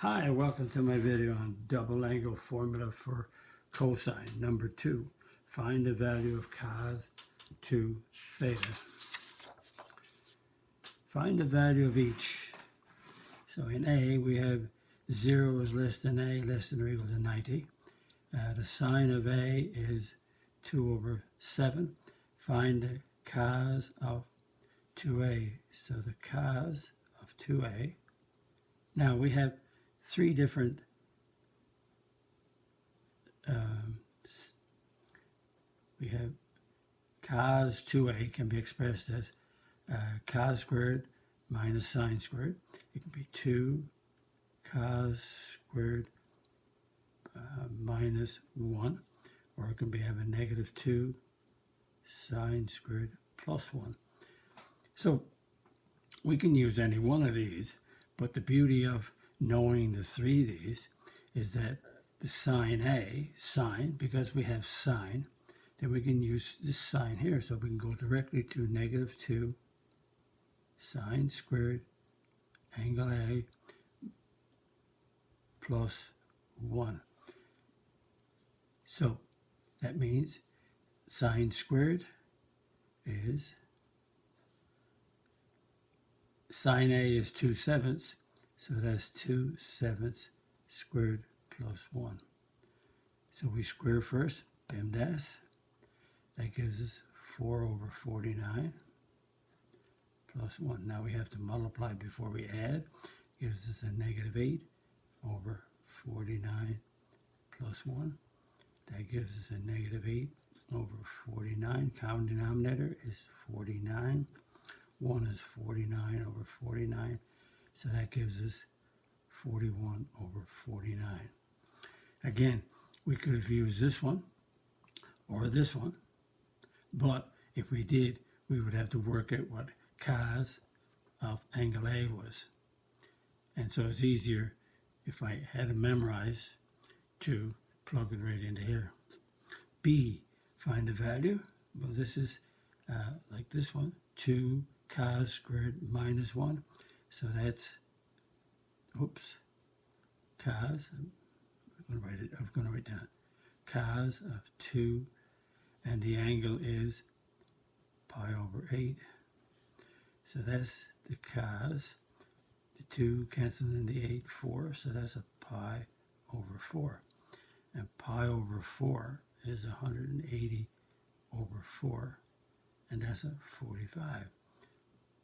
Hi, welcome to my video on double angle formula for cosine. Number 2, find the value of cos 2 theta. Find the value of each. So in A, we have 0 is less than A, less than or equal to 90. The sine of A is 2 over 7. Find the cos of 2A. So the cos of 2A. Now we have three different we have cos 2a can be expressed as cos squared minus sine squared. It can be 2 cos squared minus 1, or it can be have a negative 2 sine squared plus 1. So we can use any one of these, but the beauty of knowing the three of these is that the sine A, sine, because we have sine, then we can use this sign here. So we can go directly to negative 2 sine squared angle A plus 1. So that means sine squared is, sine A is 2/7, so that's 2/7 squared plus 1. So we square first, PEMDAS. That gives us 4 over 49 plus 1. Now we have to multiply before we add. Gives us a negative 8 over 49 plus 1. That gives us a negative 8 over 49. Common denominator is 49. 1 is 49 over 49. So that gives us 41 over 49. Again, we could have used this one or this one. But if we did, we would have to work out what cos of angle A was. And so it's easier if I had to memorize to plug it right into here. B, find the value. Well, this is like this one, 2 cos squared minus 1. So that's, cos, I'm going to write down cos of 2, and the angle is pi over 8. So that's the cos. The 2 cancels in the 8, 4. So that's a pi over 4. And pi over 4 is 180 over 4. And that's a 45.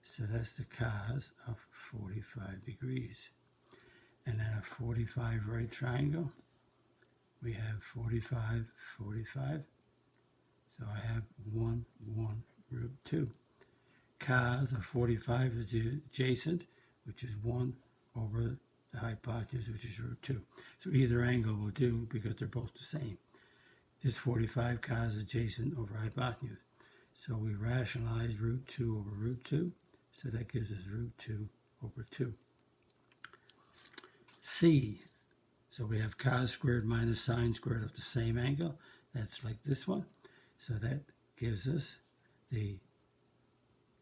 So that's the cos of 45 degrees. And then a 45 right triangle. We have 45, 45. So I have 1, 1, root 2. Cos of 45 is the adjacent, which is 1 over the hypotenuse, which is root 2. So either angle will do because they're both the same. This 45 cos adjacent over hypotenuse. So we rationalize root 2 over root 2. So that gives us root 2 over 2. C. So we have cos squared minus sine squared of the same angle. That's like this one. So that gives us the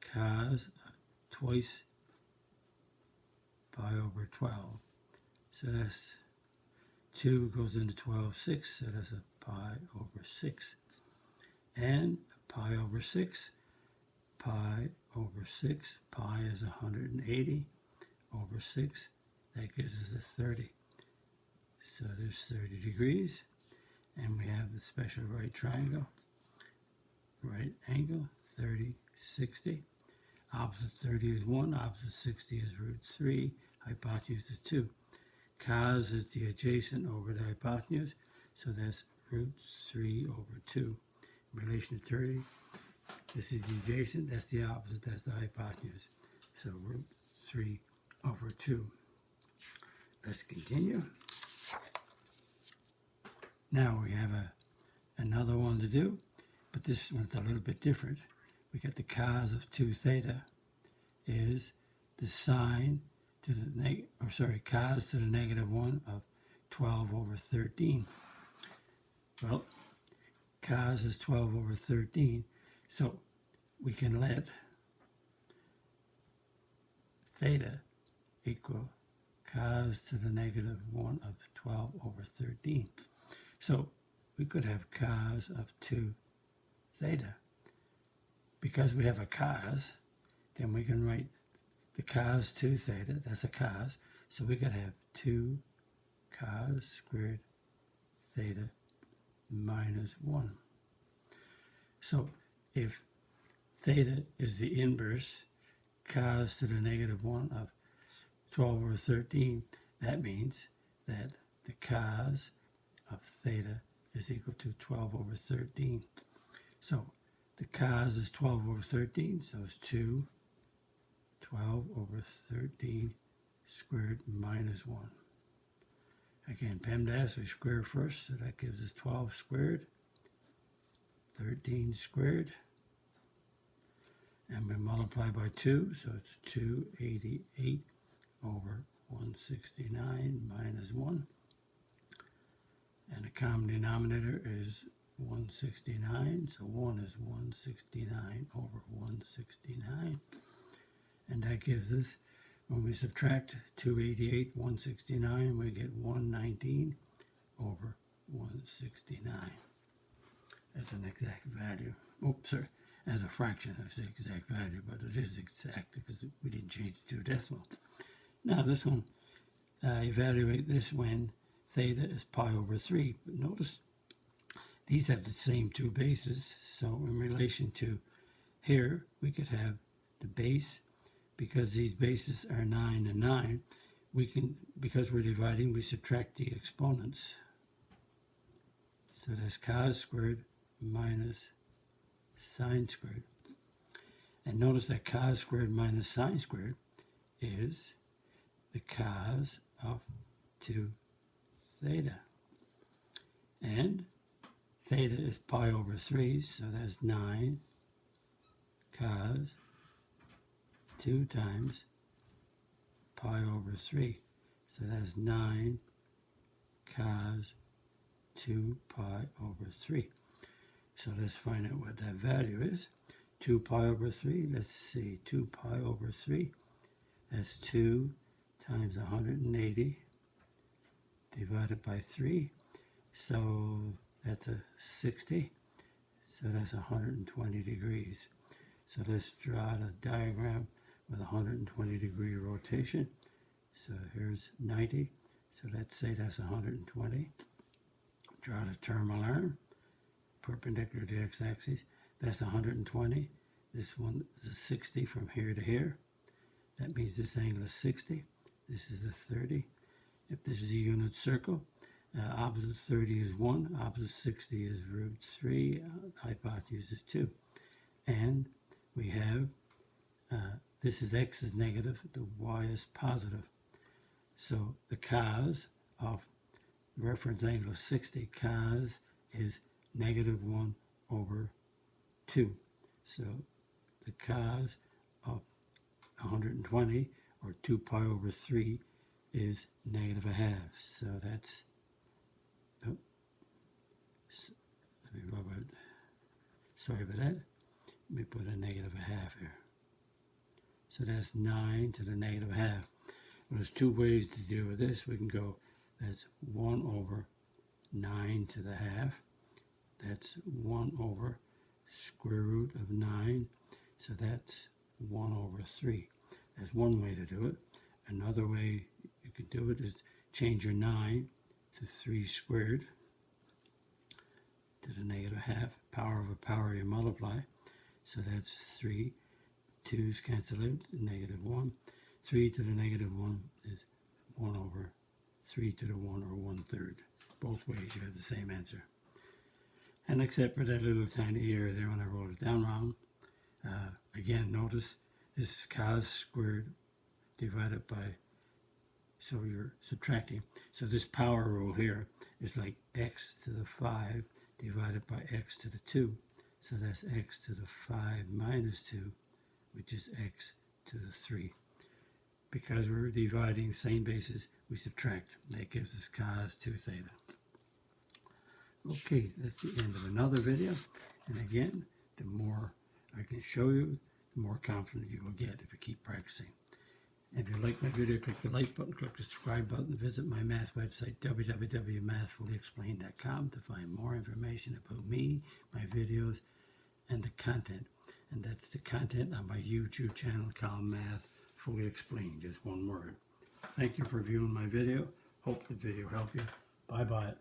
cos of twice pi over 12. So that's 2 goes into 12, 6. So that's a pi over 6. And pi over 6, pi over 6. Pi is 180 over 6. That gives us a 30. So there's 30 degrees. And we have the special right triangle. Right angle, 30, 60. Opposite 30 is 1. Opposite 60 is root 3. Hypotenuse is 2. Cos is the adjacent over the hypotenuse. So that's root 3 over 2. In relation to 30, this is the adjacent. That's the opposite. That's the hypotenuse. So root 3 over 2. Let's continue. Now we have another one to do. But this one's a little bit different. We got the cos of 2 theta is the sine to the cos to the negative 1 of 12 over 13. Well, cos is 12 over 13, so we can let theta equal cos to the negative 1 of 12 over 13. So we could have cos of 2 theta. Because we have a cos, then we can write the cos 2 theta, that's a cos, so we could have 2 cos squared theta minus 1. So if theta is the inverse, cos to the negative 1 of 12 over 13, that means that the cos of theta is equal to 12 over 13. So the cos is 12 over 13, so it's 2 12 over 13 squared minus 1. Again, PEMDAS, we square first, so that gives us 12 squared, 13 squared, and we multiply by 2, so it's 288 over 169 minus 1. And the common denominator is 169, so 1 is 169 over 169. And that gives us, when we subtract 288, 169, we get 119 over 169 as an exact value. Oops, sorry, as a fraction, that's the exact value, but it is exact because we didn't change it to a decimal. Now this one, evaluate this when theta is pi over 3. But notice these have the same two bases, so in relation to here, we could have the base. Because these bases are 9 and 9, we can, because we're dividing, we subtract the exponents. So that's cos squared minus sine squared. And notice that cos squared minus sine squared is the cos of 2 theta. And theta is pi over 3, so that's 9 cos 2 times pi over 3. So that's 9 cos 2 pi over 3. So let's find out what that value is. 2 pi over 3, let's see, 2 pi over 3, that's 2 times 180 divided by 3. So that's a 60. So that's 120 degrees. So let's draw the diagram with 120 degree rotation. So here's 90. So let's say that's 120. Draw the terminal arm, perpendicular to the x-axis. That's 120. This one is a 60 from here to here. That means this angle is 60. This is a 30. If this is a unit circle, opposite 30 is 1, opposite 60 is root 3, hypotenuse is 2. And we have this is x is negative, the y is positive. So the cos of reference angle of 60, cos is negative 1 over 2. So the cos of 120, or 2 pi over 3, is negative a half. So that's, oh, let me rub it. Sorry about that. Let me put a negative a half here. So that's 9 to the negative half. Well, there's two ways to deal with this. We can go, that's 1 over 9 to the half. That's 1 over square root of 9. So that's 1 over 3. That's one way to do it. Another way you could do it is change your 9 to 3 squared to the negative half. Power of a power you multiply. So that's 3. 2's cancel out, negative 1. 3 to the negative 1 is 1 over 3 to the 1, or 1/3. Both ways you have the same answer. And except for that little tiny error there when I wrote it down wrong. Again, notice this is cos squared divided by, so you're subtracting. So this power rule here is like x to the 5 divided by x to the 2. So that's x to the 5 minus 2, which is x to the 3. Because we're dividing same bases, we subtract. That gives us cos 2 theta. Okay, that's the end of another video. And again, the more I can show you, the more confident you will get if you keep practicing. If you like my video, click the like button, click the subscribe button, visit my math website, www.mathfullyexplained.com, to find more information about me, my videos, and the content. And that's the content on my YouTube channel called Math Fully Explained, just one word. Thank you for viewing my video. Hope the video helped you. Bye-bye.